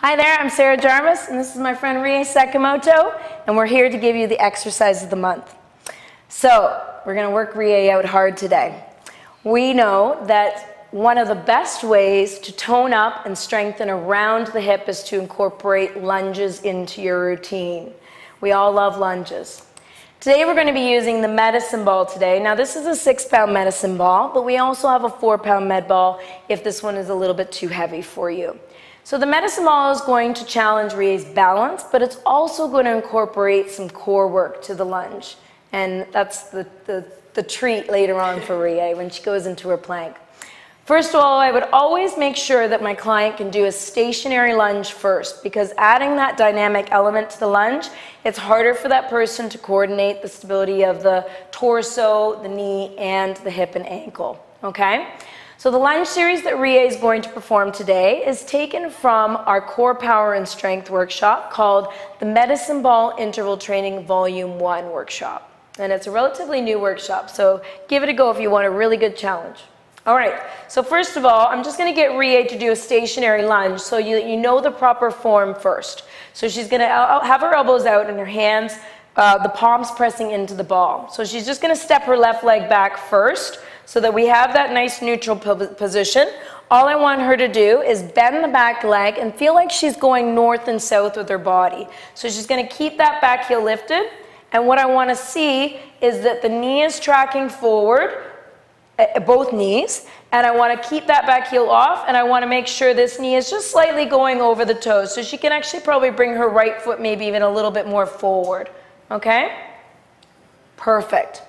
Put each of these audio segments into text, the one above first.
Hi there, I'm Jarvis, and this is my friend Sakamoto, and we're here to give you the exercise of the month. So, we're going to work Rie out hard today. We know that one of the best ways to tone up and strengthen around the hip is to incorporate lunges into your routine. We all love lunges. Today we're going to be using the medicine ball today. Now this is a 6-pound medicine ball, but we also have a 4-pound med ball if this one is a little bit too heavy for you. So the medicine ball is going to challenge Rie's balance, but it's also going to incorporate some core work to the lunge. And that's the treat later on for Rie when she goes into her plank. First of all, I would always make sure that my client can do a stationary lunge first, because adding that dynamic element to the lunge, it's harder for that person to coordinate the stability of the torso, the knee, and the hip and ankle, okay? So the lunge series that Rie is going to perform today is taken from our Core Power and Strength workshop called the Medicine Ball Interval Training Volume 1 workshop. And it's a relatively new workshop, so give it a go if you want a really good challenge. All right, so first of all, I'm just going to get Rie to do a stationary lunge so you know the proper form first. So she's going to have her elbows out and her hands, the palms pressing into the ball. So she's just going to step her left leg back first so that we have that nice neutral position. All I want her to do is bend the back leg and feel like she's going north and south with her body. So she's going to keep that back heel lifted, and what I want to see is that the knee is tracking forward, both knees, and I want to keep that back heel off, and I want to make sure this knee is just slightly going over the toes, so she can actually probably bring her right foot maybe even a little bit more forward, okay? Perfect.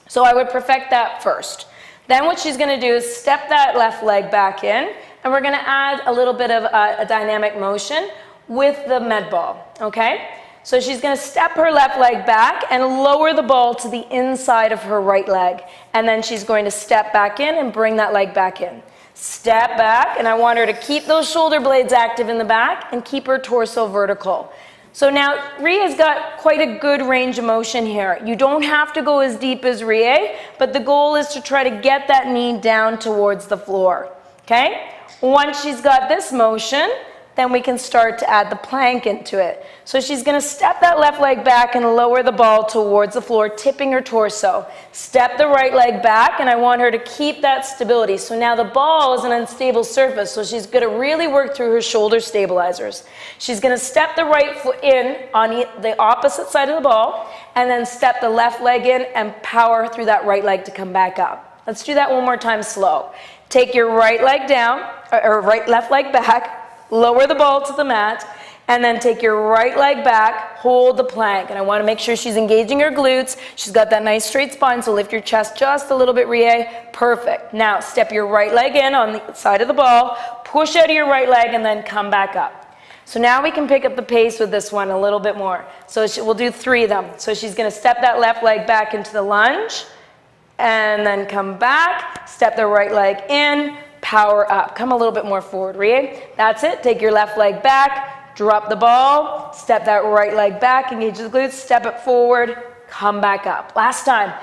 So I would perfect that first. Then what she's going to do is step that left leg back in, and we're going to add a little bit of a dynamic motion with the med ball, okay? So she's going to step her left leg back and lower the ball to the inside of her right leg. And then she's going to step back in and bring that leg back in. Step back, and I want her to keep those shoulder blades active in the back and keep her torso vertical. So now Rie's got quite a good range of motion here. You don't have to go as deep as Rie, but the goal is to try to get that knee down towards the floor, okay? Once she's got this motion, then we can start to add the plank into it. So she's going to step that left leg back and lower the ball towards the floor, tipping her torso. Step the right leg back, and I want her to keep that stability. So now the ball is an unstable surface, so she's going to really work through her shoulder stabilizers. She's going to step the right foot in on the opposite side of the ball, and then step the left leg in and power through that right leg to come back up. Let's do that one more time slow. Take your right leg down, or left leg back, lower the ball to the mat, and then take your right leg back, hold the plank. And I want to make sure she's engaging her glutes. She's got that nice straight spine, so lift your chest just a little bit, Rie. Perfect. Now, step your right leg in on the side of the ball, push out of your right leg, and then come back up. So now we can pick up the pace with this one a little bit more. So we'll do 3 of them. So she's going to step that left leg back into the lunge, and then come back, step the right leg in, power up. Come a little bit more forward, Rie. That's it. Take your left leg back, drop the ball, step that right leg back, engage the glutes, step it forward, come back up. Last time.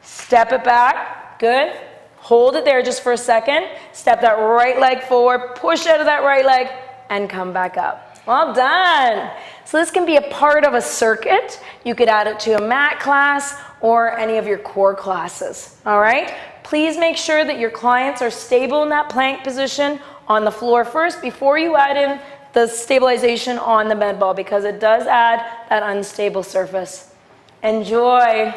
Step it back. Good. Hold it there just for a second. Step that right leg forward, push out of that right leg, and come back up. Well done. So this can be a part of a circuit. You could add it to a mat class or any of your core classes. All right? Please make sure that your clients are stable in that plank position on the floor first before you add in the stabilization on the med ball, because it does add that unstable surface. Enjoy.